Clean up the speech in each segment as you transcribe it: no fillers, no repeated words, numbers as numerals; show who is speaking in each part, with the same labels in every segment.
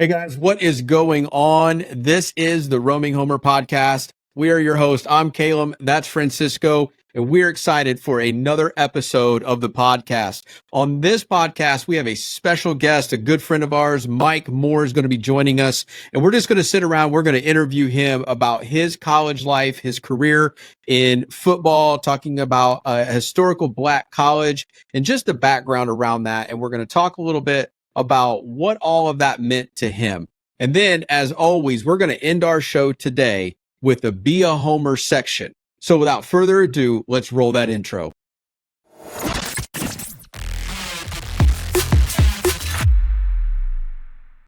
Speaker 1: Hey guys, what is going on? This is the Roaming Homer podcast. We are your host. I'm Caleb. That's Francisco. And we're excited for another episode of the podcast. On this podcast, we have a special guest, a good friend of ours, Mike Moore, is going to be joining us. And we're just going to sit around. We're going to interview him about his college life, his career in football, talking about a historical Black college and just the background around that. And we're going to talk a little bit about what all of that meant to him. And then, as always, we're going to end our show today with the Be a Homer section. So without further ado, let's roll that intro.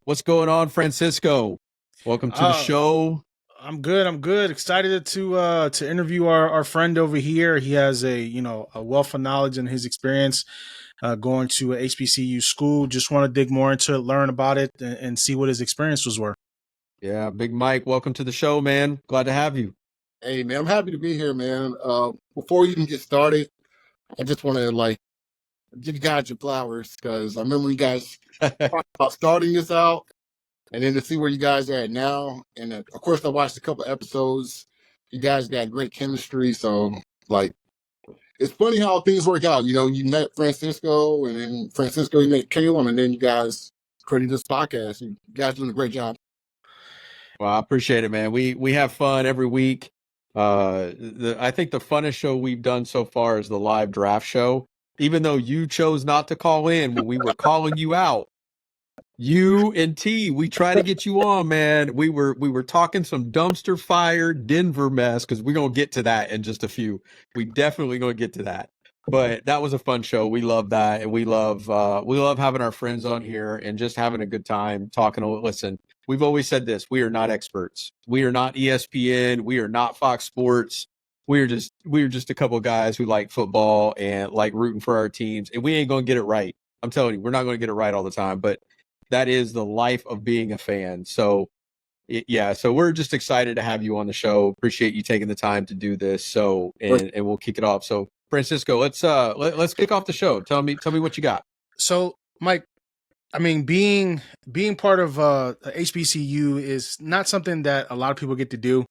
Speaker 1: What's going on, Francisco? Welcome to the show.
Speaker 2: I'm good. Excited to interview our friend over here. He has a wealth of knowledge and his experience going to a HBCU school. Just want to dig more into it, learn about it, and see what his experiences were.
Speaker 1: Yeah, Big Mike, welcome to the show, man. Glad to have you.
Speaker 3: Hey, man, I'm happy to be here, man. Before we even get started, I just want to give you guys your flowers because I remember you guys talked about starting this out, and then to see where you guys are at now. And of course, I watched a couple episodes. You guys got great chemistry, so it's funny how things work out. You know, you met Francisco, and then Francisco, you met Caleb, and then you guys created this podcast. You guys doing a great job.
Speaker 1: Well, I appreciate it, man. We have fun every week. I think the funnest show we've done so far is the live draft show. Even though you chose not to call in when we were calling you out, you and T, we tried to get you on, man. We were talking some dumpster fire Denver mess because we're gonna get to that in just a few. We definitely gonna get to that. But that was a fun show. We love that, and we love having our friends on here and just having a good time talking. Listen, we've always said this: we are not experts. We are not ESPN. We are not Fox Sports. We are just a couple of guys who like football and like rooting for our teams, and we ain't gonna get it right. I'm telling you, we're not gonna get it right all the time, but that is the life of being a fan. So yeah, so we're just excited to have you on the show. Appreciate you taking the time to do this. So and we'll kick it off. So Francisco, let's kick off the show. Tell me what you got.
Speaker 2: So, Mike, I mean, being part of HBCU is not something that a lot of people get to do.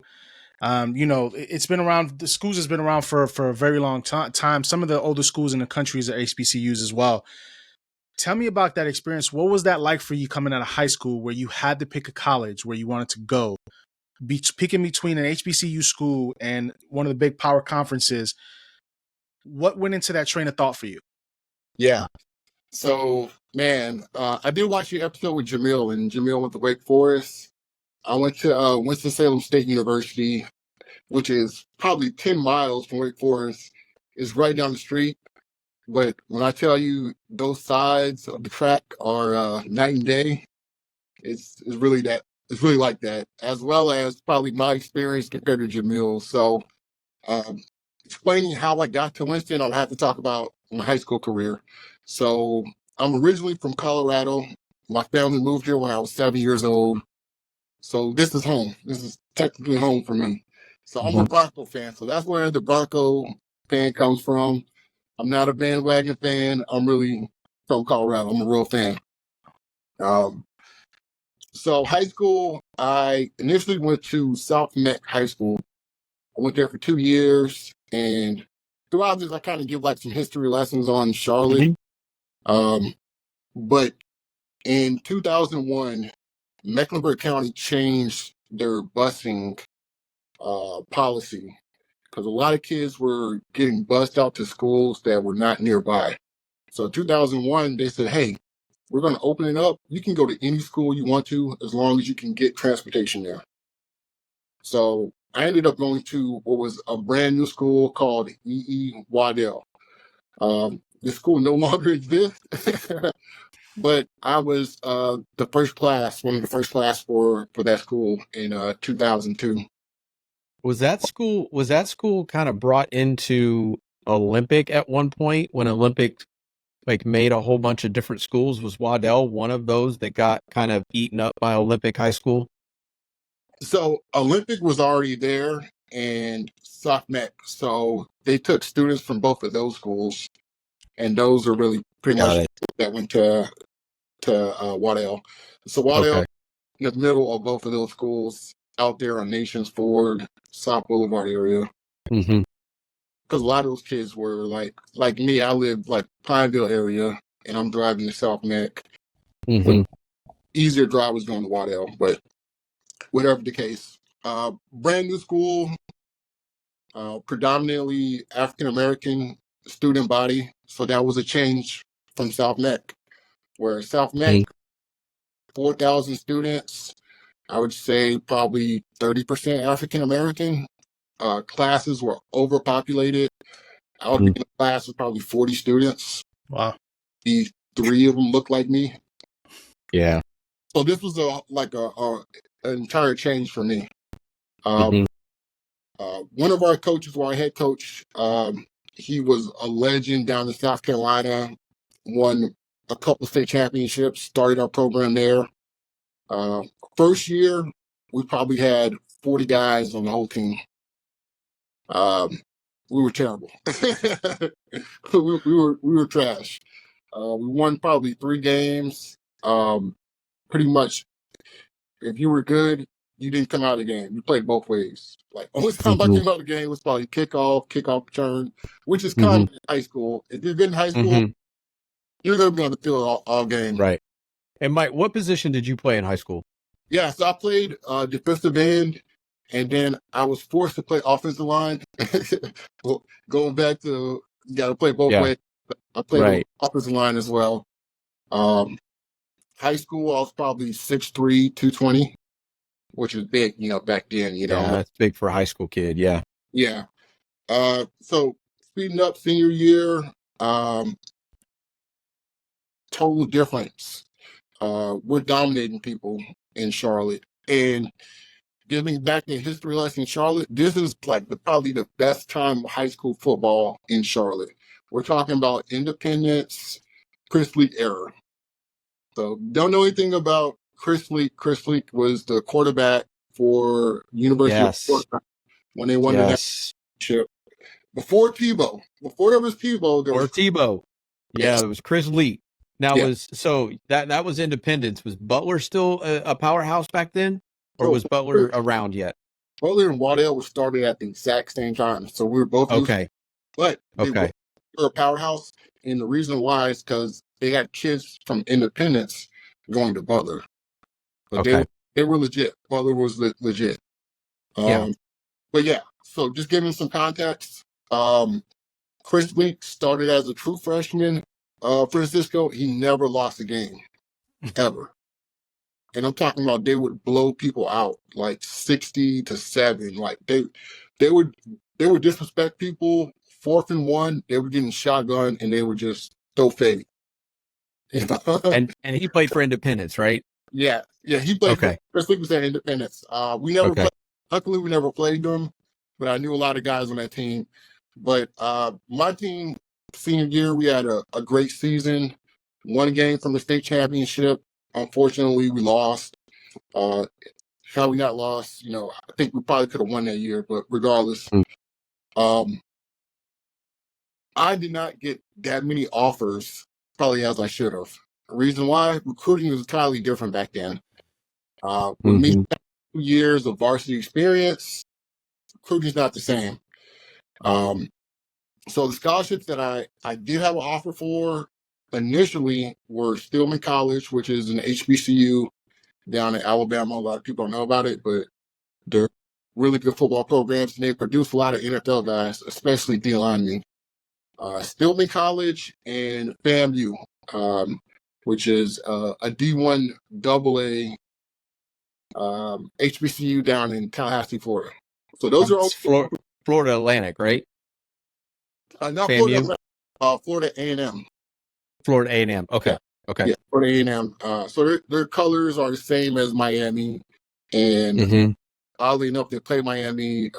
Speaker 2: It's been around. The schools has been around for a very long time. Some of the older schools in the country are HBCUs as well. Tell me about that experience. What was that like for you coming out of high school where you had to pick a college where you wanted to go? Picking between an HBCU school and one of the big power conferences. What went into that train of thought for you?
Speaker 3: Yeah. So, man, I did watch your episode with Jamil, and Jamil went to Wake Forest. I went to Winston-Salem State University, which is probably 10 miles from Wake Forest. It's right down the street. But when I tell you those sides of the track are night and day, it's really like that, as well as probably my experience compared to Jamil. So explaining how I got to Winston, I'll have to talk about my high school career. So I'm originally from Colorado. My family moved here when I was 7 years old. So this is home. This is technically home for me. So I'm a Bronco fan. So that's where the Bronco fan comes from. I'm not a bandwagon fan. I'm really from Colorado. I'm a real fan. So high school, I initially went to South Meck High School. I went there for 2 years, and throughout this, I kind of give some history lessons on Charlotte. But in 2001, Mecklenburg County changed their busing policy because a lot of kids were getting bused out to schools that were not nearby. So 2001, they said, hey, we're going to open it up. You can go to any school you want to as long as you can get transportation there. So I ended up going to what was a brand new school called E.E. Waddell. This school no longer exists, but I was one of the first class for that school in 2002.
Speaker 1: Was that school kind of brought into Olympic at one point when Olympic made a whole bunch of different schools? Was Waddell one of those that got kind of eaten up by Olympic High School?
Speaker 3: So Olympic was already there and South Meck. So they took students from both of those schools, and those are really pretty much that went to Waddell. So Waddell in the middle of both of those schools, out there on Nations Ford, South Boulevard area.
Speaker 1: Mm-hmm.
Speaker 3: Because a lot of those kids were like me. I live like Pineville area, and I'm driving to South Neck.
Speaker 1: Mm-hmm.
Speaker 3: Easier drive was going to Waddell, but whatever the case. Brand new school, predominantly African American student body. So that was a change from South Neck, where South Neck, 4,000 students, I would say probably 30% African American. Classes were overpopulated. I would be in a class with probably 40 students.
Speaker 2: Wow.
Speaker 3: The 3 of them looked like me.
Speaker 1: Yeah.
Speaker 3: So this was an entire change for me.
Speaker 1: Mm-hmm.
Speaker 3: One of our coaches, our head coach, he was a legend down in South Carolina, won a couple state championships, started our program there. First year, we probably had 40 guys on the whole team. We were terrible. we were trash. We won probably 3 games. Pretty much, if you were good, you didn't come out of the game. You played both ways. Like, only time I came out of the game was probably kickoff return, which is common in high school. If you're good in high school, you're going to be on the field all game.
Speaker 1: Right. And Mike, what position did you play in high school?
Speaker 3: Yeah, so I played defensive end, and then I was forced to play offensive line. Well, going back to, you got to play both ways. I played offensive line as well. High school, I was probably 6'3", 220, which is big, back then,
Speaker 1: Yeah, that's big for a high school kid, yeah.
Speaker 3: Yeah. So speeding up senior year, total difference. We're dominating people in Charlotte. And getting back to history lesson in Charlotte, this is like probably the best time of high school football in Charlotte. We're talking about Independence, Chris Leak era. So don't know anything about Chris Leak. Chris Leak was the quarterback for University of Florida when they won the championship. Before Tebow. Before there was Tebow.
Speaker 1: Yeah, it was Chris Leak. Now that was Independence. Was Butler still a powerhouse back then? Or was Butler around yet?
Speaker 3: Butler and Waddell were started at the exact same time. So we were both but they were a powerhouse. And the reason why is because they had kids from Independence going to Butler. But they were legit. Butler was legit. But yeah, so just giving some context. Chris Leak started as a true freshman. Francisco, he never lost a game, ever. And I'm talking about they would blow people out like 60-7. Like they would disrespect people. 4th and 1, they were getting shotgun and they would just throw fade.
Speaker 1: And he played for Independence, right?
Speaker 3: Yeah, he played for Chris Leak was at Independence. We never played. Luckily, we never played them, but I knew a lot of guys on that team. But my team, senior year, we had a great season. Won a game from the state championship. Unfortunately, we lost. How we got lost, I think we probably could have won that year, but regardless, I did not get that many offers, probably as I should have. The reason why, recruiting was entirely different back then. With me, 2 years of varsity experience, recruiting's not the same. So the scholarships that I did have an offer for initially were Stillman College, which is an HBCU down in Alabama. A lot of people don't know about it, but they're really good football programs, and they produce a lot of NFL guys, especially D linemen. Stillman College and FAMU, which is a D1 AA HBCU down in Tallahassee, Florida. So those are all
Speaker 1: Florida Atlantic, right?
Speaker 3: Not FAMU? Florida A&M.
Speaker 1: Florida A&M. Okay.
Speaker 3: Yeah, Florida A&M. So their colors are the same as Miami, and oddly enough, they play Miami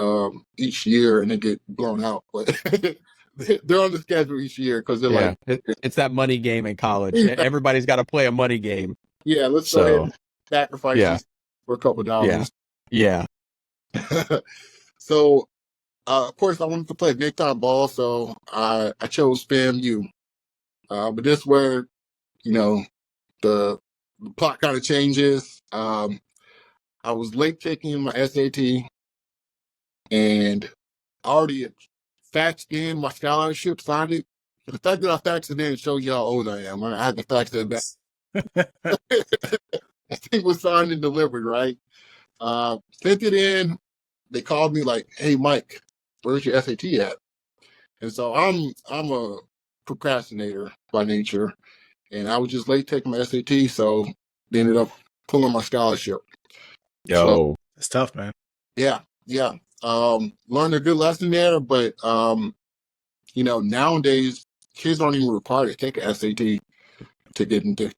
Speaker 3: each year and they get blown out. But they're on the schedule each year because they're like
Speaker 1: it's that money game in college. Everybody's got to play a money game.
Speaker 3: Yeah, let's go ahead and sacrifice these for a couple of dollars.
Speaker 1: Yeah.
Speaker 3: So, of course, I wanted to play big time ball, so I chose FAMU. But this is where, the plot kind of changes. I was late taking my SAT, and I already faxed in my scholarship, signed it. The fact that I faxed it in shows you how old I am. I had to fax it back. I think it was signed and delivered, right? Sent it in. They called me like, "Hey, Mike, where's your SAT at?" And so I'm a procrastinator by nature, and I was just late taking my SAT, so they ended up pulling my scholarship. So
Speaker 1: Yo,
Speaker 2: It's tough, man.
Speaker 3: yeah. Learned a good lesson there, but nowadays kids aren't even required to take an SAT to get into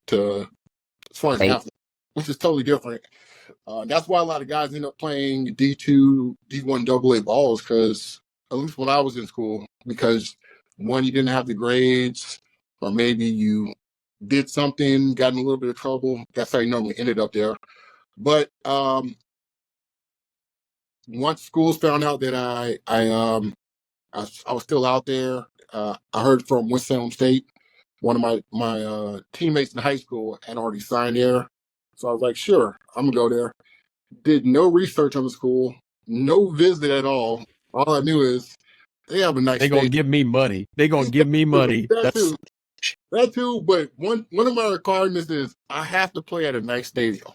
Speaker 3: as far as
Speaker 1: right.
Speaker 3: athletes, which is totally different. That's why a lot of guys end up playing D2, D1 AA balls, because at least when I was in school, because one, you didn't have the grades, or maybe you did something, got in a little bit of trouble. That's how you normally ended up there. But once schools found out that I was still out there, I heard from Winston State. One of my teammates in high school had already signed there, so I was like, sure, I'm gonna go there. Did no research on the school, no visit at all. All I knew is they have a nice
Speaker 1: They gonna
Speaker 3: stadium.
Speaker 1: give me money. They gonna give me money.
Speaker 3: That
Speaker 1: That's
Speaker 3: too, that too. But one of my requirements is I have to play at a nice stadium.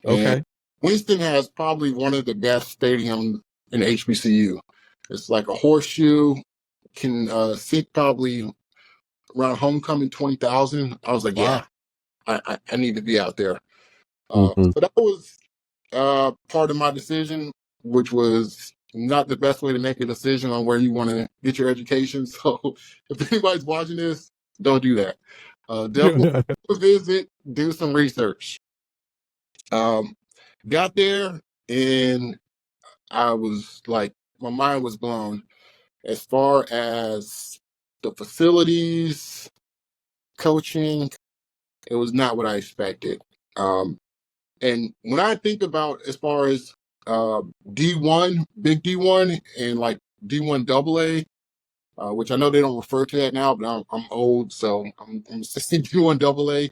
Speaker 3: And
Speaker 1: okay.
Speaker 3: Winston has probably one of the best stadiums in HBCU. It's like a horseshoe, can seat probably around homecoming 20,000. I was like,
Speaker 2: Wow.
Speaker 3: yeah, I need to be out there.
Speaker 1: Mhm.
Speaker 3: So that was part of my decision, which was not the best way to make a decision on where you want to get your education. So if anybody's watching this, don't do that. Definitely visit, do some research. Got there, and I was like, my mind was blown as far as the facilities, coaching. It was not what I expected. And when I think about as far as D1, big D1, and like D1 AA, which I know they don't refer to that now, but I'm old, so I'm saying D1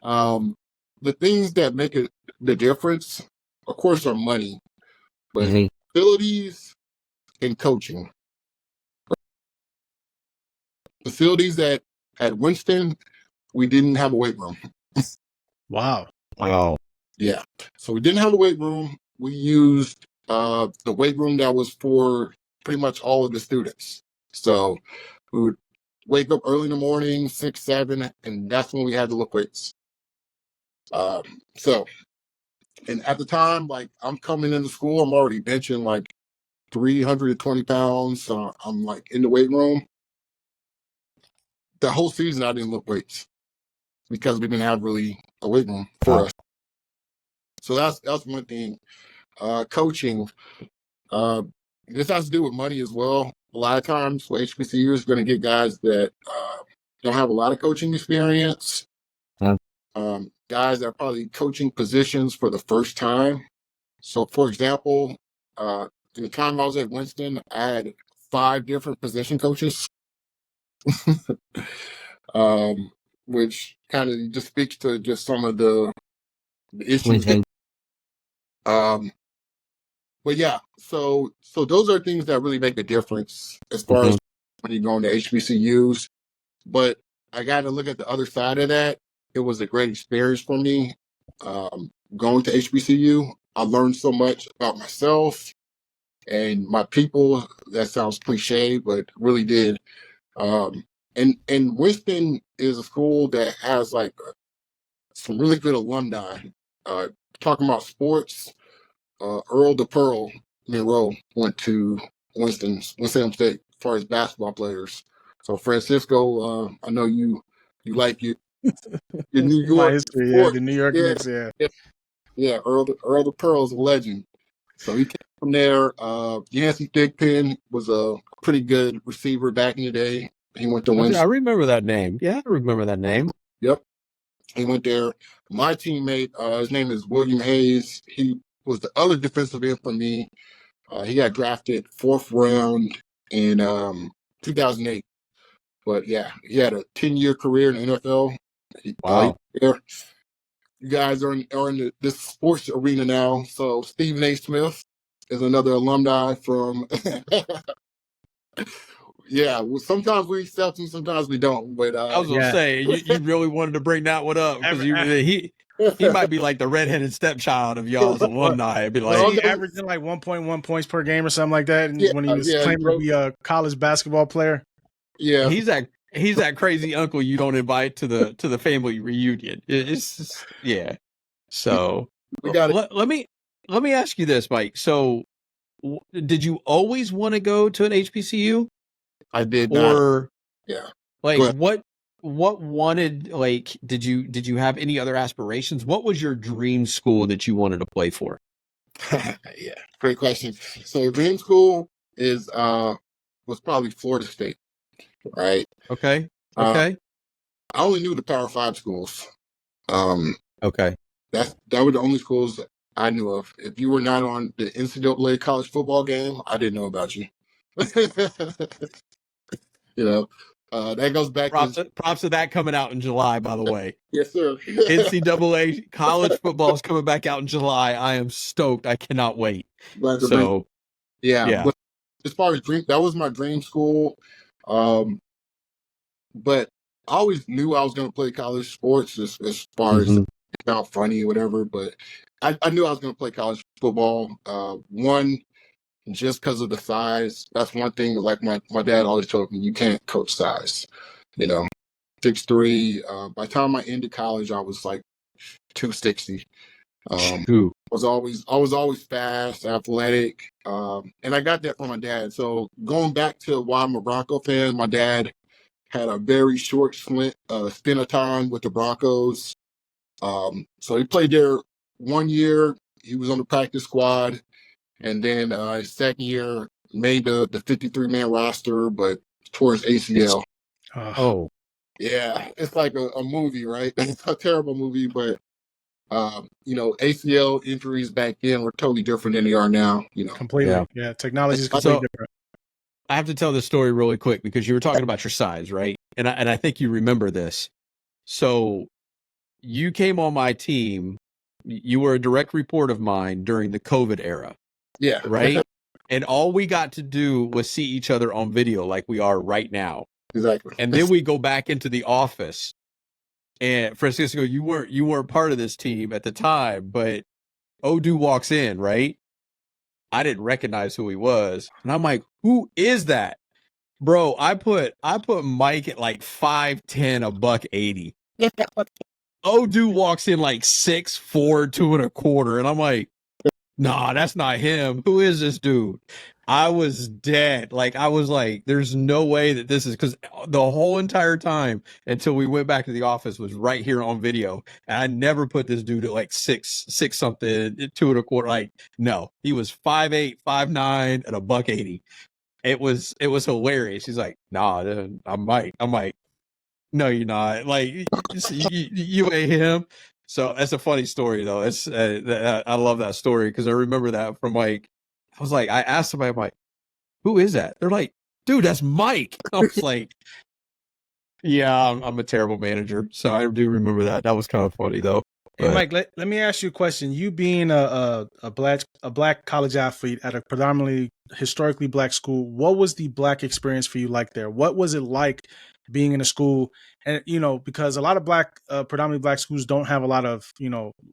Speaker 3: AA. The things that make it the difference, of course, are money, but
Speaker 1: Mhm.
Speaker 3: facilities and coaching. Facilities at Winston, we didn't have a weight room.
Speaker 2: Wow.
Speaker 1: Wow.
Speaker 3: Yeah. So we didn't have a weight room. We used the weight room that was for pretty much all of the students. So we would wake up early in the morning, 6, 7, and that's when we had to lift weights. So, and at the time, like I'm coming into school, I'm already benching like 320 pounds. So I'm like in the weight room. The whole season, I didn't lift weights because we didn't have really a weight room for
Speaker 1: Wow.
Speaker 3: us. So that's one thing. Coaching. Uh, this has to do with money as well. A lot of times, for HBCU is going to get guys that don't have a lot of coaching experience.
Speaker 1: Huh.
Speaker 3: Guys that are probably coaching positions for the first time. So, for example, the time I was at Winston, I had 5 different position coaches, um, which kind of just speaks to just some of the issues.
Speaker 1: Mhm.
Speaker 3: Um, But yeah, so those are things that really make a difference as far
Speaker 1: Mhm.
Speaker 3: as when you go into HBCUs. But I got to look at the other side of that. It was a great experience for me going to HBCU. I learned so much about myself and my people. That sounds cliche, but really did. Um, and Winston is a school that has like some really good alumni. Uh, Talking about sports, Earl the Pearl Monroe went to Winston State as far as basketball players. So Francisco, I know you like your New
Speaker 2: My
Speaker 3: York
Speaker 2: history, yeah.
Speaker 3: sports.
Speaker 2: The New York
Speaker 3: Yeah,
Speaker 2: Knicks, yeah.
Speaker 3: yeah, yeah. Earl the Pearl is a legend. So he came from there. Yancey Thigpen was a pretty good receiver back in the day. He went to
Speaker 1: I
Speaker 3: Winston.
Speaker 1: remember that name. Yeah, I remember that name.
Speaker 3: Yep, he went there. My teammate, his name is William Hayes. He was the other defensive end for me. He got drafted 4th round in 2008. But yeah, he had a 10-year career in the NFL. He
Speaker 1: Wow.
Speaker 3: there. you guys are in this sports arena now. So Stephen A. Smith is another alumni from. Yeah, well, sometimes we accept him, sometimes we don't. But
Speaker 1: I was gonna
Speaker 2: Yeah.
Speaker 1: say you really wanted to bring that one up because he might be like the redheaded stepchild of y'all's alumni. It'd be
Speaker 2: Was
Speaker 1: like,
Speaker 2: he averaging like 1.1 points per game or something like that? And
Speaker 3: yeah,
Speaker 2: when he was
Speaker 3: yeah,
Speaker 2: claiming to be a college basketball player,
Speaker 3: yeah.
Speaker 1: he's that crazy uncle you don't invite to the family reunion. It's just, yeah. So
Speaker 3: We got it.
Speaker 1: let me ask you this, Mike. So did you always want to go to an HBCU,
Speaker 3: I did not.
Speaker 1: or
Speaker 3: Yeah.
Speaker 1: like
Speaker 3: Go ahead.
Speaker 1: what wanted, like, did you have any other aspirations? What was your dream school that you wanted to play for?
Speaker 3: Yeah, great question. So dream school is was probably Florida State, right?
Speaker 1: Okay.
Speaker 3: Uh,
Speaker 1: Okay.
Speaker 3: I only knew the Power Five schools. Um,
Speaker 1: Okay.
Speaker 3: that were the only schools I knew of. If you were not on the NCAA college football game, I didn't know about you. You know, that goes back to
Speaker 1: Props to that coming out in July, by the way.
Speaker 3: yes, sir.
Speaker 1: NCAA college football is coming back out in July. I am stoked. I cannot wait.
Speaker 3: Glad to bring.
Speaker 1: So
Speaker 3: Yeah,
Speaker 1: yeah.
Speaker 3: but as far as dream, that was my dream school. Um, but I always knew I was going to play college sports as far as
Speaker 1: Mhm.
Speaker 3: it sound funny or whatever. But I knew I was going to play college football. One, just because of the size. That's one thing. Like my dad always told me, you can't coach size. You know, 6'3". By the time I ended college, I was like 260.
Speaker 1: Ooh.
Speaker 3: I was always fast, athletic, and I got that from my dad. So going back to why I'm a Bronco fan, my dad had a very short stint of time with the Broncos. So he played there 1 year. He was on the practice squad, and then his second year made the 53-man roster, but tore his ACL.
Speaker 1: Oh.
Speaker 3: Yeah, it's like a movie, right? It's a terrible movie, but ACL injuries back then were totally different than they are now.
Speaker 2: completely. Yeah, technology is completely
Speaker 1: So
Speaker 2: different.
Speaker 1: I have to tell this story really quick because you were talking about your size, right? And I think you remember this. So you came on my team. You were a direct report of mine during the COVID era,
Speaker 3: Yeah,
Speaker 1: right? And all we got to do was see each other on video like we are right now.
Speaker 3: exactly.
Speaker 1: And then we go back into the office. And Francisco, you weren't part of this team at the time, but Odu walks in, right? I didn't recognize who he was. And I'm like, who is that? Bro, I put Mike at like 5'10", $180. Odu walks in like 6'4", 2.25, and I'm like, nah, that's not him. Who is this dude? I was dead. Like, I was like, there's no way that this is, because the whole entire time until we went back to the office was right here on video. And I never put this dude at like six something, 2.25. Like, no, he was 5'8", 5'9", and $180. It was hilarious. He's like, nah, dude, I'm Mike. I'm like, no, you're not. Like, you ain't him. So that's a funny story, though. It's I love that story because I remember that from like, I was like, I asked somebody, I'm like, who is that? They're like, dude, that's Mike. I was like, yeah, I'm a terrible manager, so I do remember that. That was kind of funny though.
Speaker 2: Hey,
Speaker 1: But
Speaker 2: Mike, let me ask you a question. You being a black college athlete at a predominantly historically black school, what was the black experience for you like there? What was it like being in a school? And because a lot of predominantly black schools don't have a lot of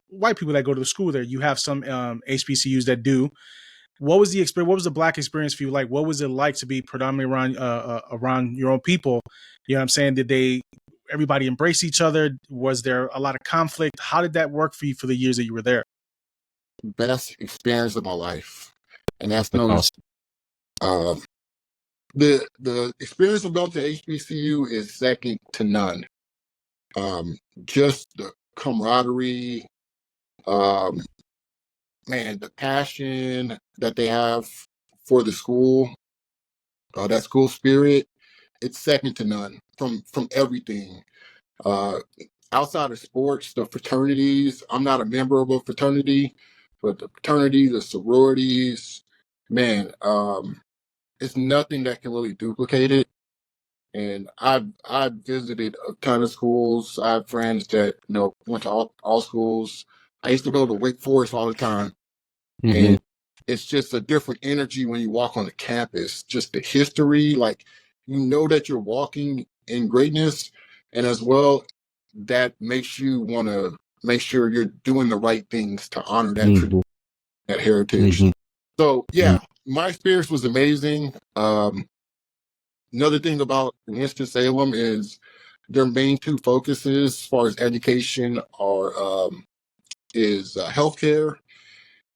Speaker 2: white people that go to the school there. You have some HBCUs that do. What was the experience? What was the black experience for you like? What was it like to be predominantly around your own people? You know what I'm saying? Did everybody embrace each other? Was there a lot of conflict? How did that work for you for the years that you were there?
Speaker 3: Best experience of my life, and that's
Speaker 1: that's
Speaker 3: no
Speaker 1: awesome.
Speaker 3: um, the experience of going to HBCU is second to none. Just the camaraderie, um, man, the passion that they have for the school, that school spirit, it's second to none from everything. Uh, Outside of sports, the fraternities, I'm not a member of a fraternity, but the fraternities, the sororities, man, it's nothing that can really duplicate it. And I've visited a ton of schools. I have friends that went to all schools. I used to go to Wake Forest all the time,
Speaker 1: Mm-hmm.
Speaker 3: and it's just a different energy when you walk on the campus. Just the history, like that you're walking in greatness, and as well, that makes you want to make sure you're doing the right things to honor that tradition, that heritage. So yeah, my experience was amazing. Another thing about Winston-Salem is their main two focuses as far as education is healthcare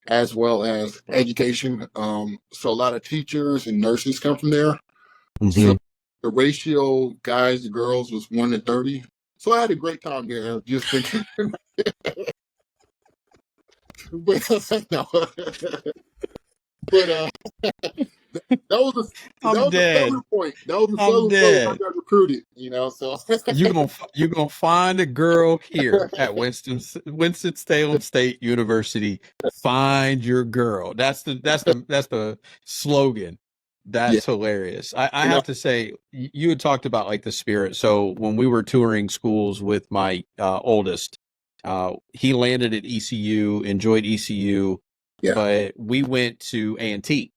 Speaker 3: as well as education. So a lot of teachers and nurses come from there. So the ratio guys to girls was 1 to 30. So I had a great time there. Just thinking, but no, but that was a
Speaker 1: I'm dead.
Speaker 3: selling point. That was a
Speaker 1: I'm
Speaker 3: selling point when I
Speaker 1: dead.
Speaker 3: got recruited. So
Speaker 1: You gonna find a girl here at Winston-Salem State University. Find your girl. That's the slogan.
Speaker 3: yeah,
Speaker 1: That's hilarious. I
Speaker 3: you know,
Speaker 1: have to say, you had talked about like the spirit. So when we were touring schools with my oldest, he landed at ECU, enjoyed ECU,
Speaker 3: yeah.
Speaker 1: but we went to A&T.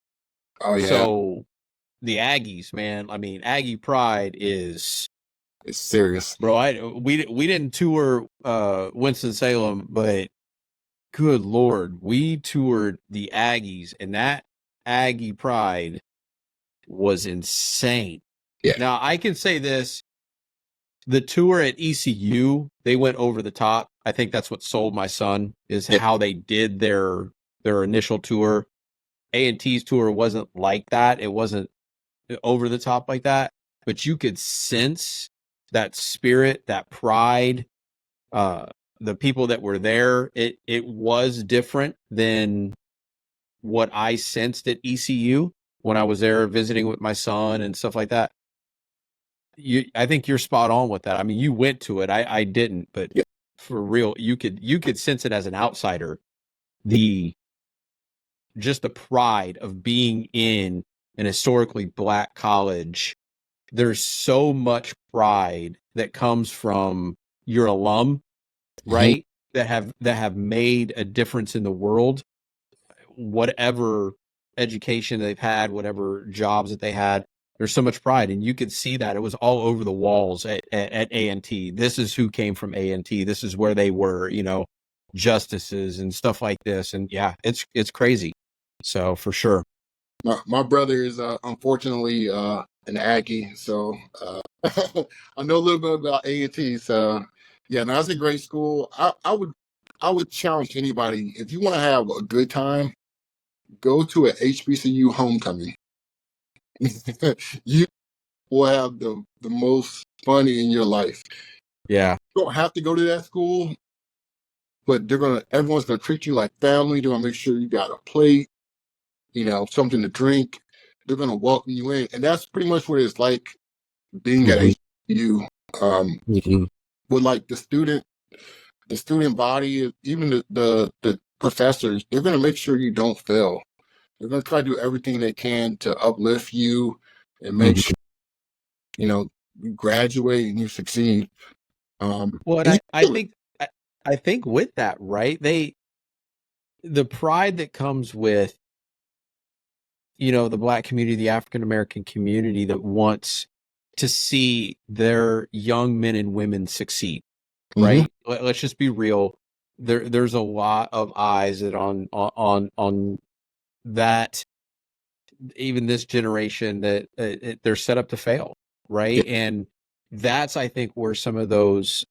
Speaker 3: Oh yeah,
Speaker 1: So the Aggies, man. I mean, Aggie pride is,
Speaker 3: it's serious.
Speaker 1: bro. We didn't tour Winston Salem, but good lord, we toured the Aggies, and that Aggie pride was insane.
Speaker 3: Yeah,
Speaker 1: Now I can say this: the tour at ECU, they went over the top. I think that's what sold my son, is
Speaker 3: yeah,
Speaker 1: how they did their initial tour. A&T's tour wasn't like that. It wasn't over the top like that, but you could sense that spirit, that pride. Uh, the people that were there, it was different than what I sensed at ECU when I was there visiting with my son and stuff like that. I think you're spot on with that. I mean, you went to it. I didn't, but
Speaker 3: yeah,
Speaker 1: for real, you could sense it as an outsider. The Just the pride of being in an historically black college. There's so much pride that comes from your alum,
Speaker 3: mhm,
Speaker 1: right? That have made a difference in the world, whatever education they've had, whatever jobs that they had. There's so much pride, and you could see that it was all over the walls at A&T. This is who came from A&T. This is where they were, justices and stuff like this. And yeah, it's crazy. So for sure.
Speaker 3: my brother is unfortunately an Aggie, so I know a little bit about A&T. So yeah, no, that's a great school. I would challenge anybody, if you want to have a good time, go to a HBCU homecoming. You will have the most fun in your life.
Speaker 1: Yeah.
Speaker 3: You don't have to go to that school, but everyone's gonna treat you like family. They're gonna make sure you got a plate, something to drink. They're gonna welcome you in, and that's pretty much what it's like being at HBCU. With like the student body, even the professors, they're gonna make sure you don't fail. They're gonna try to do everything they can to uplift you and make sure you graduate and you succeed.
Speaker 1: Well, and
Speaker 3: And you
Speaker 1: I
Speaker 3: feel it.
Speaker 1: think I think with that, right? The pride that comes with, the black community, the African American community that wants to see their young men and women succeed,
Speaker 3: Mhm.
Speaker 1: right? Let's just be real. There's a lot of eyes that on that, even this generation, that they're set up to fail,
Speaker 3: Yeah,
Speaker 1: right? And that's, I think, where some of those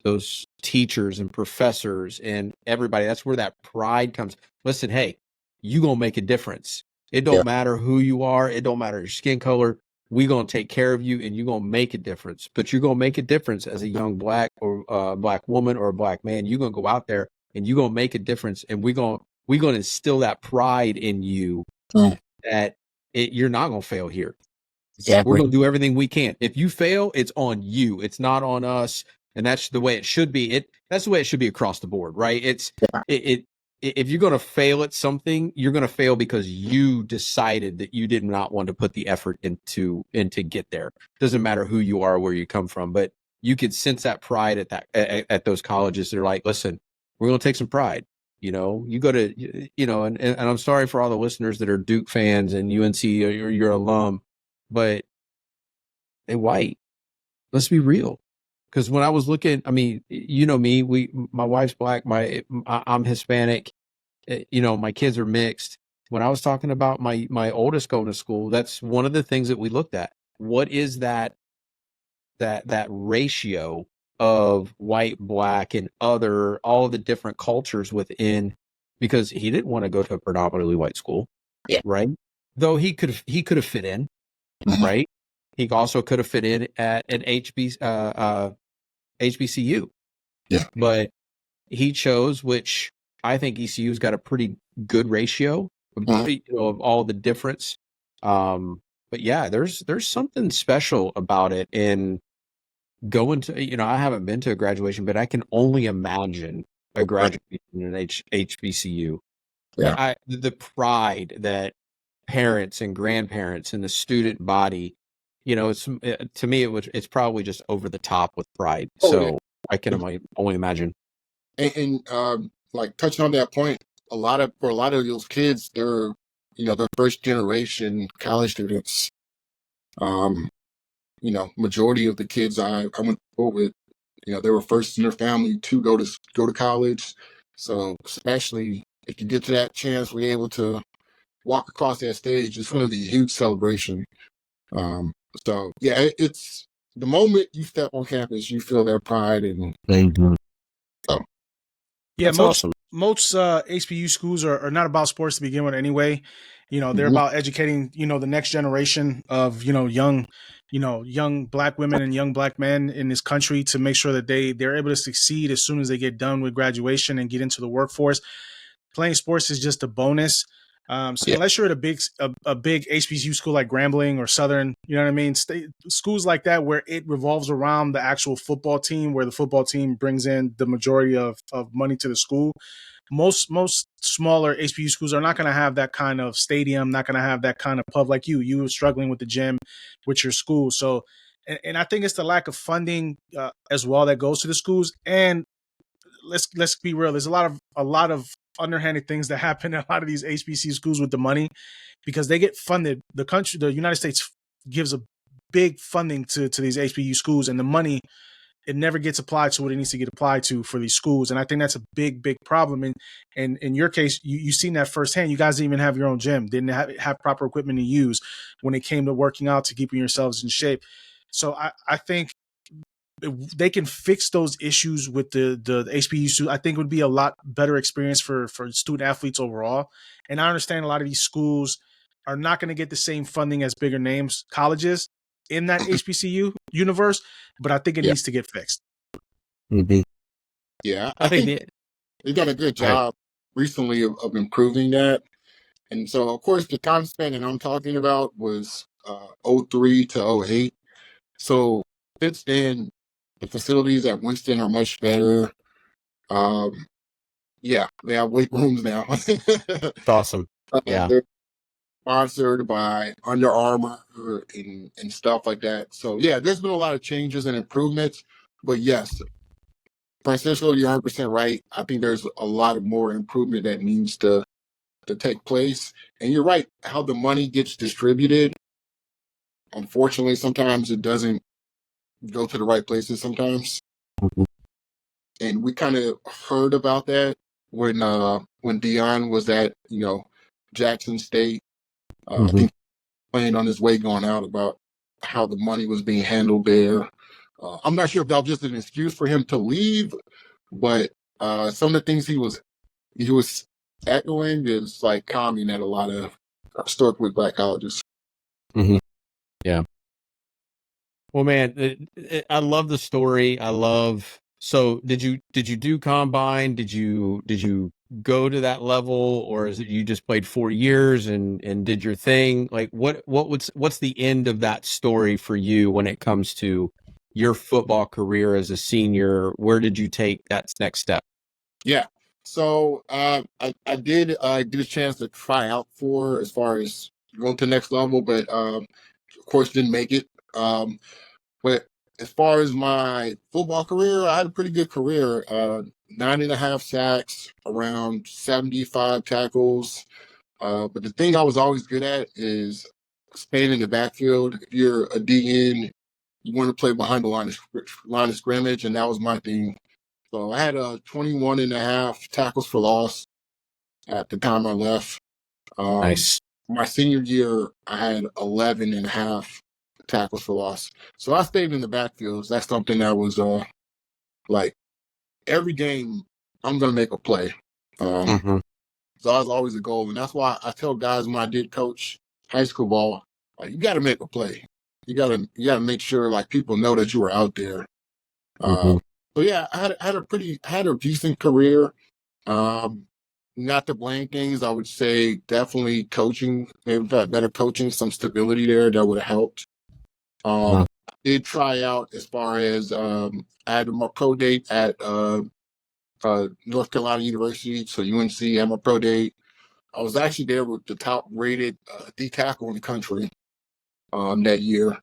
Speaker 1: teachers and professors and everybody, that's where that pride comes. Listen, hey, you gonna make a difference. It
Speaker 3: yeah,
Speaker 1: don't matter who you are. It don't matter your skin color. We gonna take care of you, and you gonna make a difference. But you're gonna make a difference as a young black or black woman or a black man. You're gonna go out there and you're gonna make a difference, and we gonna instill that pride in you,
Speaker 3: mm,
Speaker 1: that you're not going to fail here. We're
Speaker 3: exactly.
Speaker 1: going to do everything we can. If you fail, it's on you. It's not on us. And that's the way it should be. That's the way it should be across the board, right? It if you're going to fail at something, you're going to fail because you decided that you did not want to put the effort into get there. Doesn't matter who you are, where you come from, but you could sense that pride at those colleges. They're like, listen, we're going to take some pride. You go to, and I'm sorry for all the listeners that are Duke fans and UNC or your alum, but they white. Let's be real. Because when I was looking, I mean, me, my wife's black, I'm Hispanic, my kids are mixed. When I was talking about my oldest going to school, that's one of the things that we looked at. What is that ratio of white, black, and all of the different cultures within? Because he didn't want to go to a predominantly white school,
Speaker 3: Yeah.
Speaker 1: right? Though he could have fit in, right? He also could have fit in at an HBCU.
Speaker 3: Yeah.
Speaker 1: But he chose, which I think ECU's got a pretty good ratio of all the difference. But yeah, there's something special about it. And going to, I haven't been to a graduation, but I can only imagine a graduation in an HBCU.
Speaker 3: Yeah.
Speaker 1: The pride that parents and grandparents and the student body, it's to me it's probably just over the top with pride. So I can only imagine.
Speaker 3: And like touching on that point, for a lot of those kids, they're first generation college students. Majority of the kids I went to school with, they were first in their family to go to college. So especially if you get to that chance, we're able to walk across that stage. It's going to be a huge celebration. So yeah, it's the moment you step on campus, you feel that pride and. So.
Speaker 2: Yeah,
Speaker 1: That's awesome.
Speaker 2: Most HBCU schools are not about sports to begin with anyway. They're about educating, the next generation of, young black women and young black men in this country to make sure that they're able to succeed as soon as they get done with graduation and get into the workforce. Playing sports is just a bonus. Unless you're at a big HBCU school like Grambling or Southern, you know what I mean? Schools like that where it revolves around the actual football team, where the football team brings in the majority of money to the school. Most smaller HBCU schools are not going to have that kind of stadium, not going to have that kind of pub like you. You were struggling with the gym with your school. So, and I think it's the lack of funding as well that goes to the schools. And let's be real. There's a lot of underhanded things that happen in a lot of these HBCU schools with the money because they get funded. The United States gives a big funding to these HBCU schools, and the money, it never gets applied to what it needs to get applied to for these schools. And I think that's a big problem. And in your case, you've seen that firsthand. You guys didn't even have your own gym, didn't have proper equipment to use when it came to working out, to keeping yourselves in shape. So I think they can fix those issues with the HBCU. I think it would be a lot better experience for student athletes overall. And I understand a lot of these schools are not going to get the same funding as bigger names colleges in that HBCU universe, but I think it needs to get fixed.
Speaker 1: Mm-hmm.
Speaker 3: Yeah, I think they've done a good job recently of improving that. And so, of course, the time span that I'm talking about was 03 to 08. So since then, the facilities at Winston are much better. Yeah, they have weight rooms now.
Speaker 1: It's awesome. Yeah.
Speaker 3: They're sponsored by Under Armour and stuff like that. So yeah, there's been a lot of changes and improvements. But yes, Francisco, you're 100% right. I think there's a lot of more improvement that needs to take place. And you're right, how the money gets distributed. Unfortunately, sometimes it doesn't go to the right places sometimes. And we kind of heard about that when Dion was at, Jackson State. I think playing on his way going out about how the money was being handled there. I'm not sure if that was just an excuse for him to leave, but some of the things he was echoing is like common at a lot of historically black colleges.
Speaker 1: Mm-hmm. Yeah. Well, man, I love the story. So did you do combine? Did you go to that level, or is it you just played 4 years and did your thing? Like what's the end of that story for you when it comes to your football career as a senior? Where did you take that next step?
Speaker 3: Yeah. So I did get a chance to try out for as far as going to the next level, but of course didn't make it. But as far as my football career, I had a pretty good career. 9.5 sacks, around 75 tackles. But the thing I was always good at is staying in the backfield. If you're a DN, you want to play behind the line of scrimmage, and that was my thing. So I had 21.5 tackles for loss at the time I left.
Speaker 1: Nice.
Speaker 3: My senior year, I had 11.5 tackles for loss. So I stayed in the backfields. That's something that was like every game, I'm going to make a play. So that was always a goal. And that's why I tell guys when I did coach high school ball, like, you got to make a play. You gotta make sure like people know that you were out there. So yeah, I had a decent career. Not to blame things, I would say definitely coaching, maybe better coaching, some stability there that would have helped. I did try out as far as I had my pro date at North Carolina University, so UNC had my pro date. I was actually there with the top rated D tackle in the country that year.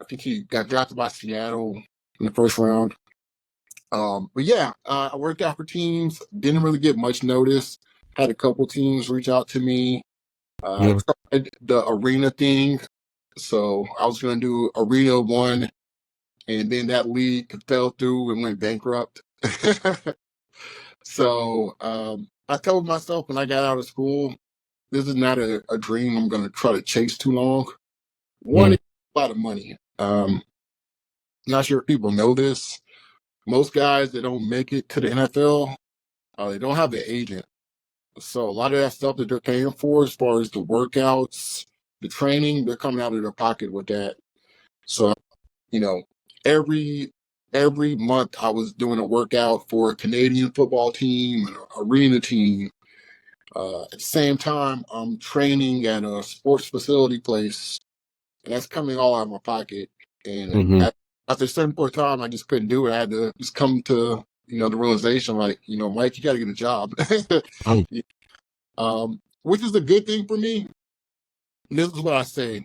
Speaker 3: I think he got drafted by Seattle in the first round. But yeah, I worked out for teams, didn't really get much notice. Had a couple teams reach out to me. Tried the arena thing. So I was going to do Arena 1, and then that league fell through and went bankrupt. So I told myself when I got out of school, this is not a dream I'm going to try to chase too long. One, it's a lot of money. Not sure if people know this. Most guys that don't make it to the NFL, they don't have an agent. So a lot of that stuff that they're paying for, as far as the workouts, the training, they're coming out of their pocket with that. So, you know, every month I was doing a workout for a Canadian football team, an arena team. At the same time, I'm training at a sports facility place, and that's coming all out of my pocket. And after a certain point of time, I just couldn't do it. I had to just come to, the realization, like, Mike, you got to get a job. Which is a good thing for me. This is what I say.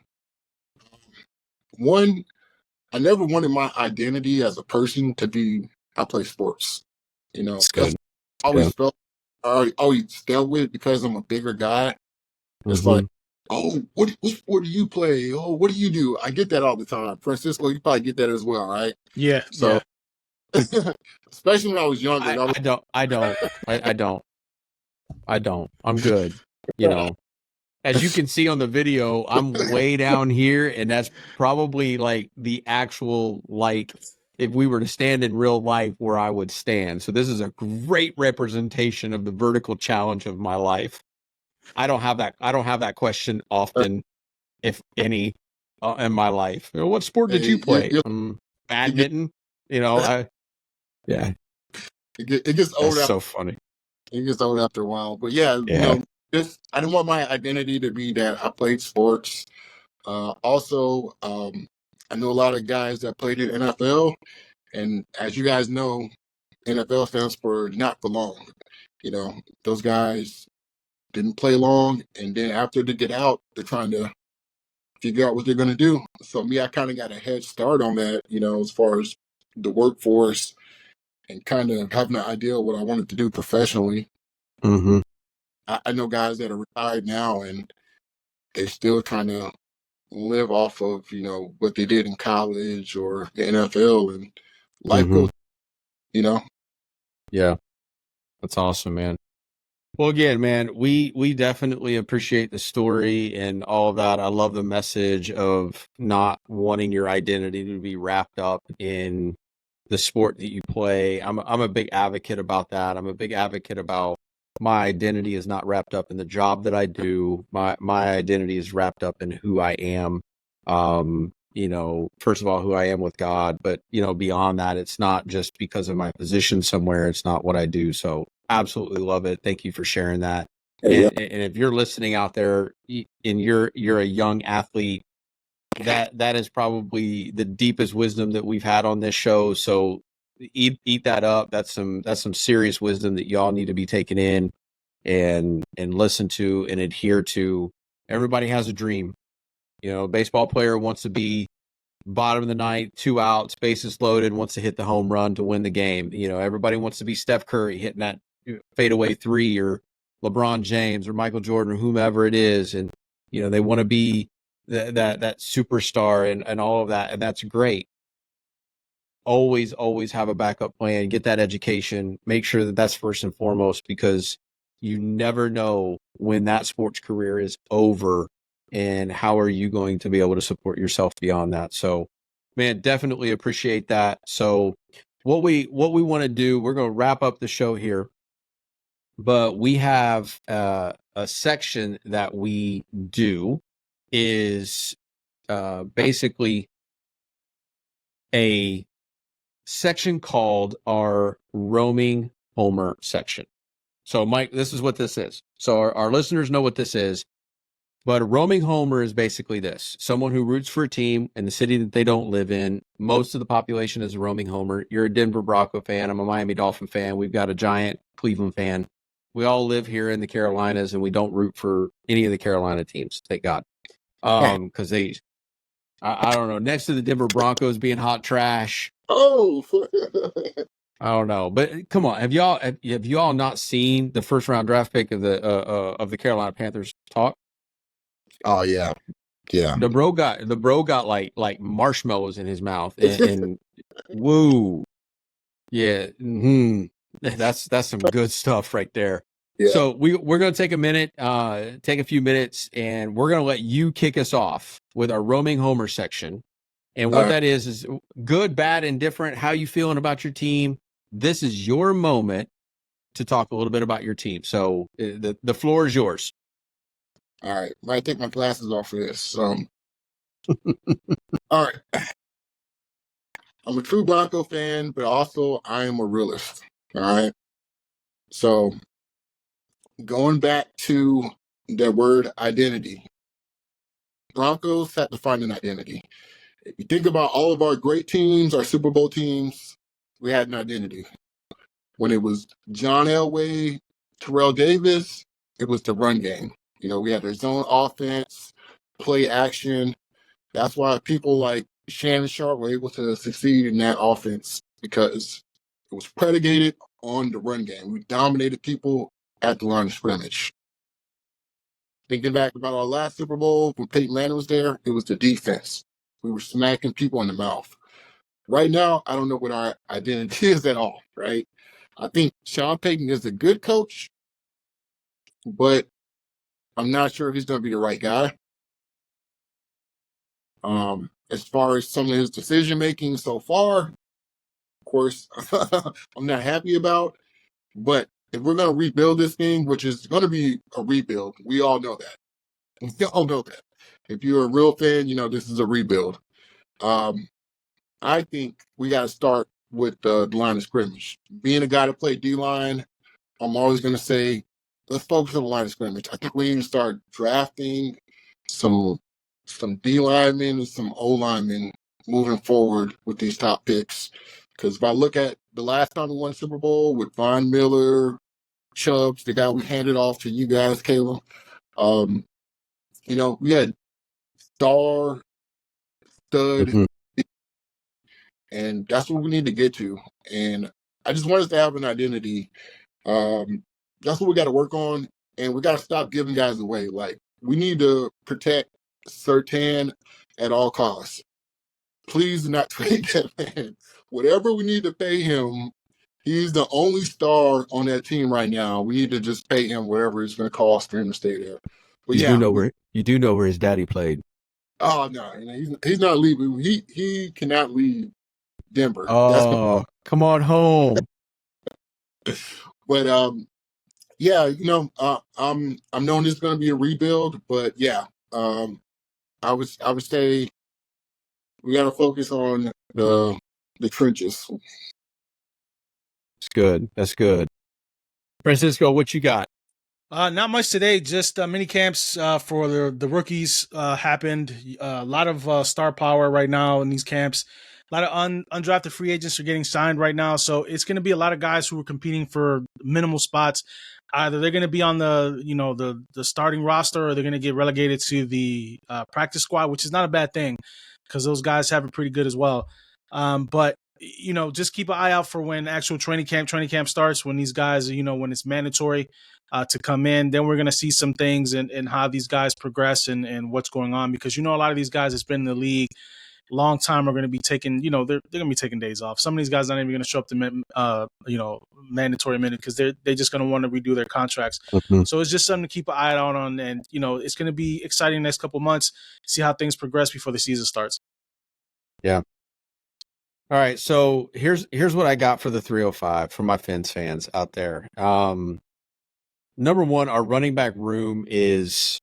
Speaker 3: One, I never wanted my identity as a person to be, I play sports.
Speaker 1: That's good.
Speaker 3: I always felt, I always dealt with it because I'm a bigger guy. It's like, oh, what sport do you play? Oh, what do you do? I get that all the time. Francisco, you probably get that as well, right?
Speaker 2: Yeah.
Speaker 3: So, especially when I was younger.
Speaker 1: I don't. I'm good. As you can see on the video, I'm way down here, and that's probably like the actual, like, if we were to stand in real life where I would stand. So this is a great representation of the vertical challenge of my life. I don't have that question often, if any, in my life. What sport did you play? Badminton. Yeah.
Speaker 3: It gets old.
Speaker 1: That's so funny.
Speaker 3: It gets old after a while. But yeah, I didn't want my identity to be that I played sports. Also, I know a lot of guys that played in NFL, and as you guys know, NFL stands for not for long. Those guys didn't play long, and then after they get out, they're trying to figure out what they're going to do. So me, I kind of got a head start on that, as far as the workforce and kind of having an idea of what I wanted to do professionally. I know guys that are retired now, and they're still trying to live off of, what they did in college or the NFL, and life goes,
Speaker 1: Yeah. That's awesome, man. Well, again, man, we definitely appreciate the story and all of that. I love the message of not wanting your identity to be wrapped up in the sport that you play. I'm a big advocate about that. I'm a big advocate about my identity is not wrapped up in the job that I do. My identity is wrapped up in who I am. First of all, who I am with God, but beyond that, it's not just because of my position somewhere. It's not what I do. So absolutely love it. Thank you for sharing that. And if you're listening out there and you're a young athlete, that is probably the deepest wisdom that we've had on this show. So eat that up. That's some serious wisdom that y'all need to be taking in and listen to and adhere to. Everybody has a dream. A baseball player wants to be bottom of the ninth, 2 outs, bases loaded, wants to hit the home run to win the game. Everybody wants to be Steph Curry hitting that fadeaway 3, or LeBron James or Michael Jordan or whomever it is. And, they want to be that superstar and all of that. And that's great. Always have a backup plan, get that education, make sure that that's first and foremost, because you never know when that sports career is over and how are you going to be able to support yourself beyond that. So, man, definitely appreciate that. So what we want to do, we're going to wrap up the show here, but we have a section that we do is basically a section called our roaming homer section. So, Mike, this is what this is. So our listeners know what this is, but a roaming homer is basically this: someone who roots for a team in the city that they don't live in. Most of the population is a roaming homer. You're a Denver Bronco fan. I'm a Miami Dolphin fan. We've got a giant Cleveland fan. We all live here in the Carolinas, and we don't root for any of the Carolina teams. Thank God. Because I don't know, next to the Denver Broncos being hot trash.
Speaker 3: Oh,
Speaker 1: I don't know, but come on, have y'all not seen the first round draft pick of the Carolina Panthers talk?
Speaker 3: oh yeah.
Speaker 1: The bro got like marshmallows in his mouth and woo, yeah, that's some good stuff right there.
Speaker 3: Yeah.
Speaker 1: So we're gonna take a few minutes, and we're gonna let you kick us off with our roaming homer section. And what that is good, bad, and different. How you feeling about your team? This is your moment to talk a little bit about your team. So the floor is yours.
Speaker 3: All right. I might take my glasses off for this. All right. I'm a true Bronco fan, but also I am a realist. All right. So going back to the word identity, Broncos had to find an identity. If you think about all of our great teams, our Super Bowl teams, we had an identity. When it was John Elway, Terrell Davis, it was the run game. We had their zone offense, play action. That's why people like Shannon Sharp were able to succeed in that offense, because it was predicated on the run game. We dominated people at the line of scrimmage. Thinking back about our last Super Bowl, when Peyton Manning was there, it was the defense. We were smacking people in the mouth. Right now, I don't know what our identity is at all, right? I think Sean Payton is a good coach, but I'm not sure if he's going to be the right guy. As far as some of his decision making so far, of course, I'm not happy about. But if we're going to rebuild this thing, which is going to be a rebuild, we all know that. We all know that. If you're a real fan, this is a rebuild. I think we got to start with the line of scrimmage. Being a guy to play D-line, I'm always going to say, let's focus on the line of scrimmage. I think we need to start drafting some D linemen and some O linemen moving forward with these top picks. Because if I look at the last time we won Super Bowl with Von Miller, Chubbs, the guy we handed off to you guys, Caleb, we had stud, and that's what we need to get to. And I just want us to have an identity. That's what we got to work on, and we got to stop giving guys away. Like, we need to protect Surtain at all costs. Please do not trade that man. Whatever we need to pay him, he's the only star on that team right now. We need to just pay him whatever it's going to cost for him to stay there. But
Speaker 1: you do know where his daddy played.
Speaker 3: Oh no, he's not leaving. He cannot leave Denver.
Speaker 1: Oh, come on home.
Speaker 3: But yeah, I'm knowing it's going to be a rebuild, but yeah, I would say we got to focus on the trenches.
Speaker 1: That's good. Francisco, what you got?
Speaker 2: Not much today. Just mini camps for the rookies happened. A lot of star power right now in these camps. A lot of undrafted free agents are getting signed right now, so it's going to be a lot of guys who are competing for minimal spots. Either they're going to be on the starting roster, or they're going to get relegated to the practice squad, which is not a bad thing because those guys have it pretty good as well. But just keep an eye out for when actual training camp starts. When these guys, when it's mandatory to come in, then we're going to see some things and how these guys progress and what's going on, because a lot of these guys that's been in the league long time are going to be taking, they're going to be taking days off. Some of these guys aren't even going to show up to, mandatory minute because they're just going to want to redo their contracts.
Speaker 1: Mhm.
Speaker 2: So it's just something to keep an eye out on. And, it's going to be exciting next couple months, see how things progress before the season starts.
Speaker 1: Yeah. All right. So here's what I got for the 305 for my Fins fans out there. Number one, our running back room it's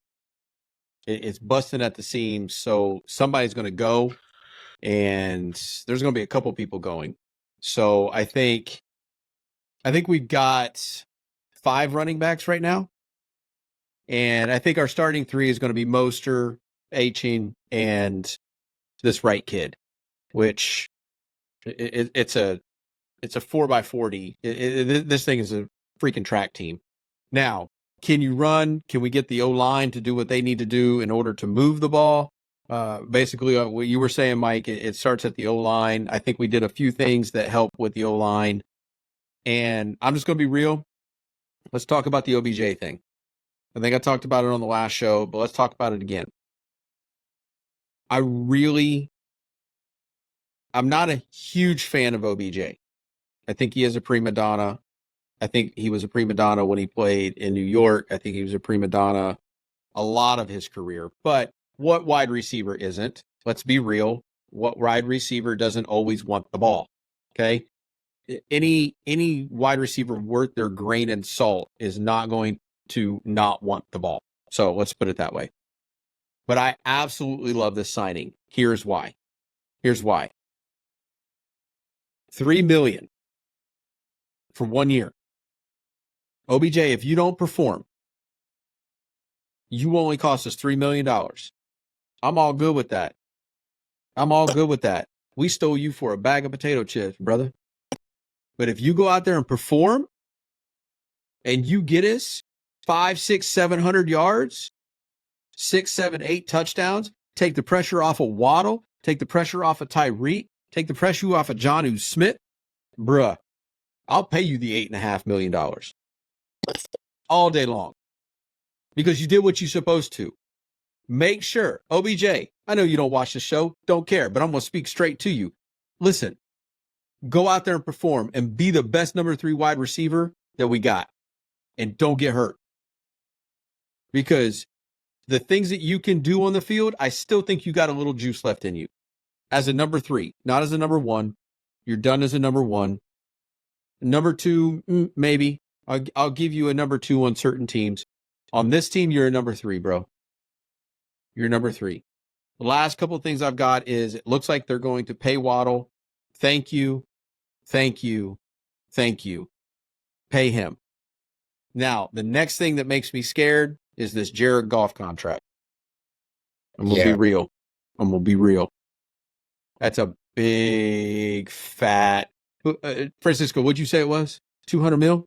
Speaker 1: busting at the seams. So somebody's going to go, and there's going to be a couple people going. So I think we've got 5 running backs right now. And I think our starting 3 is going to be Moster, Achin, and this Wright kid, which it's a 4x40. This thing is a freaking track team. Now, can you run? Can we get the O-line to do what they need to do in order to move the ball? Basically, what you were saying, Mike, it starts at the O-line. I think we did a few things that help with the O-line. And I'm just going to be real. Let's talk about the OBJ thing. I think I talked about it on the last show, but let's talk about it again. I'm not a huge fan of OBJ. I think he is a prima donna. I think he was a prima donna when he played in New York. I think he was a prima donna a lot of his career. But what wide receiver isn't? Let's be real. What wide receiver doesn't always want the ball? Okay. Any wide receiver worth their grain and salt is not going to not want the ball. So let's put it that way. But I absolutely love this signing. Here's why. $3 million for 1 year. OBJ, if you don't perform, you only cost us $3 million. I'm all good with that. We stole you for a bag of potato chips, brother. But if you go out there and perform and you get us 500, 600, 700 yards, 6, 7, 8 touchdowns, take the pressure off of Waddle, take the pressure off of Tyreek, take the pressure off of Jonnu Smith, bruh, I'll pay you the $8.5 million all day long because you did what you're supposed to. Make sure, OBJ, I know you don't watch the show, don't care, but I'm going to speak straight to you. Listen, go out there and perform and be the best number 3 wide receiver that we got. And don't get hurt. Because the things that you can do on the field, I still think you got a little juice left in you. As a number 3, not as a number 1. You're done as a number 1. Number 2, maybe. I'll give you a number 2 on certain teams. On this team, you're a number 3, bro. You're number 3. The last couple of things I've got is it looks like they're going to pay Waddle. Thank you. Thank you. Thank you. Pay him. Now, the next thing that makes me scared is this Jared Goff contract. I'm going to be real. That's a big, fat... Francisco, what'd you say it was? 200 mil?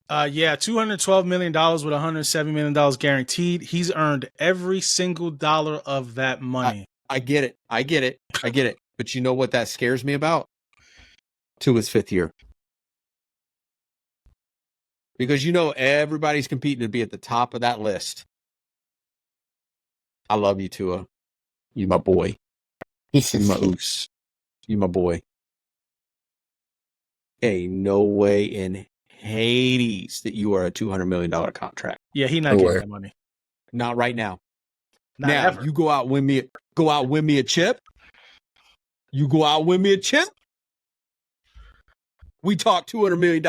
Speaker 2: $212 million with $170 million guaranteed. He's earned every single dollar of that money.
Speaker 1: I get it. But you know what that scares me about? To his 5th year. Because everybody's competing to be at the top of that list. I love you, Tua. You my boy. You my oos. You my boy. Ain't no way in Hades that you are a $200 million contract.
Speaker 2: Yeah, he's not getting that money.
Speaker 1: Not right now.
Speaker 2: Not
Speaker 1: now
Speaker 2: ever.
Speaker 1: You go out win me a chip. You go out win me a chip. We talk $200 million.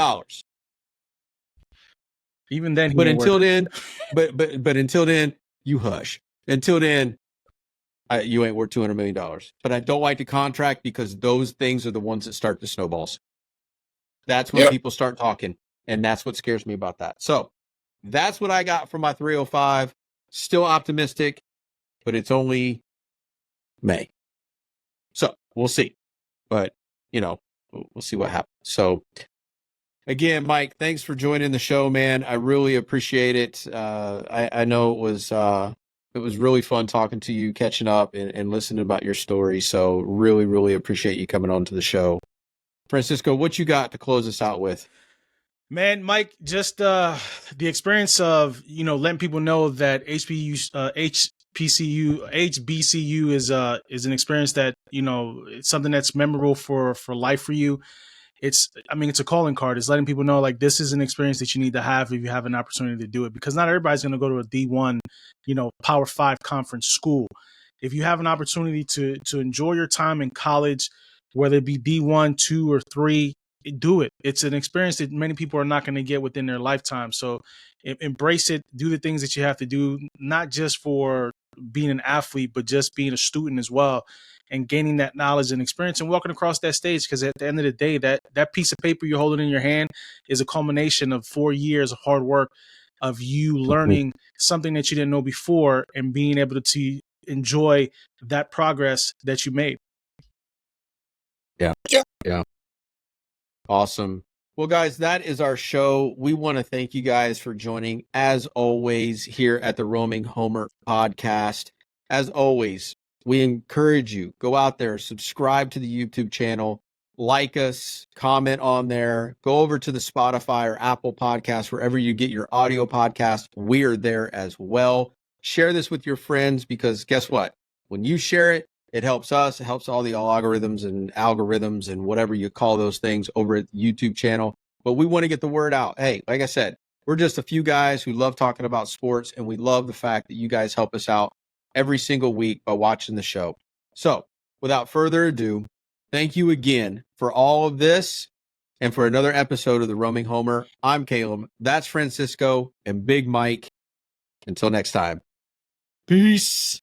Speaker 2: Even then,
Speaker 1: but until then, but until then, you hush. Until then, you ain't worth $200 million. But I don't like the contract because those things are the ones that start the snowballs. That's when people start talking, and that's what scares me about that. So that's what I got for my 305. Still optimistic, but it's only May. So we'll see. but we'll see what happens. So again, Mike, thanks for joining the show, man. I really appreciate it. I know it was really fun talking to you, catching up and listening about your story. So really, really appreciate you coming on to the show. Francisco, what you got to close us out with?
Speaker 2: Man, Mike, just the experience of letting people know that HBCU is an experience that it's something that's memorable for life for you. It's a calling card. It's letting people know like this is an experience that you need to have if you have an opportunity to do it, because not everybody's going to go to a D1, Power 5 conference school. If you have an opportunity to enjoy your time in college, whether it be D1, 2, or 3, do it. It's an experience that many people are not going to get within their lifetime. So embrace it. Do the things that you have to do, not just for being an athlete, but just being a student as well, and gaining that knowledge and experience and walking across that stage. Because at the end of the day, that piece of paper you're holding in your hand is a culmination of 4 years of hard work, of you learning something that you didn't know before and being able to enjoy that progress that you made.
Speaker 1: Yeah. Awesome. Well, guys, that is our show. We want to thank you guys for joining, as always, here at the Roaming Homer podcast. As always, we encourage you, go out there, subscribe to the YouTube channel, like us, comment on there, go over to the Spotify or Apple podcast, wherever you get your audio podcast. We're there as well. Share this with your friends, because guess what? When you share it, it helps us. It helps all the algorithms and whatever you call those things over at the YouTube channel. But we want to get the word out. Hey, like I said, we're just a few guys who love talking about sports, and we love the fact that you guys help us out every single week by watching the show. So without further ado, thank you again for all of this and for another episode of the Roaming Homer. I'm Caleb. That's Francisco and Big Mike. Until next time. Peace.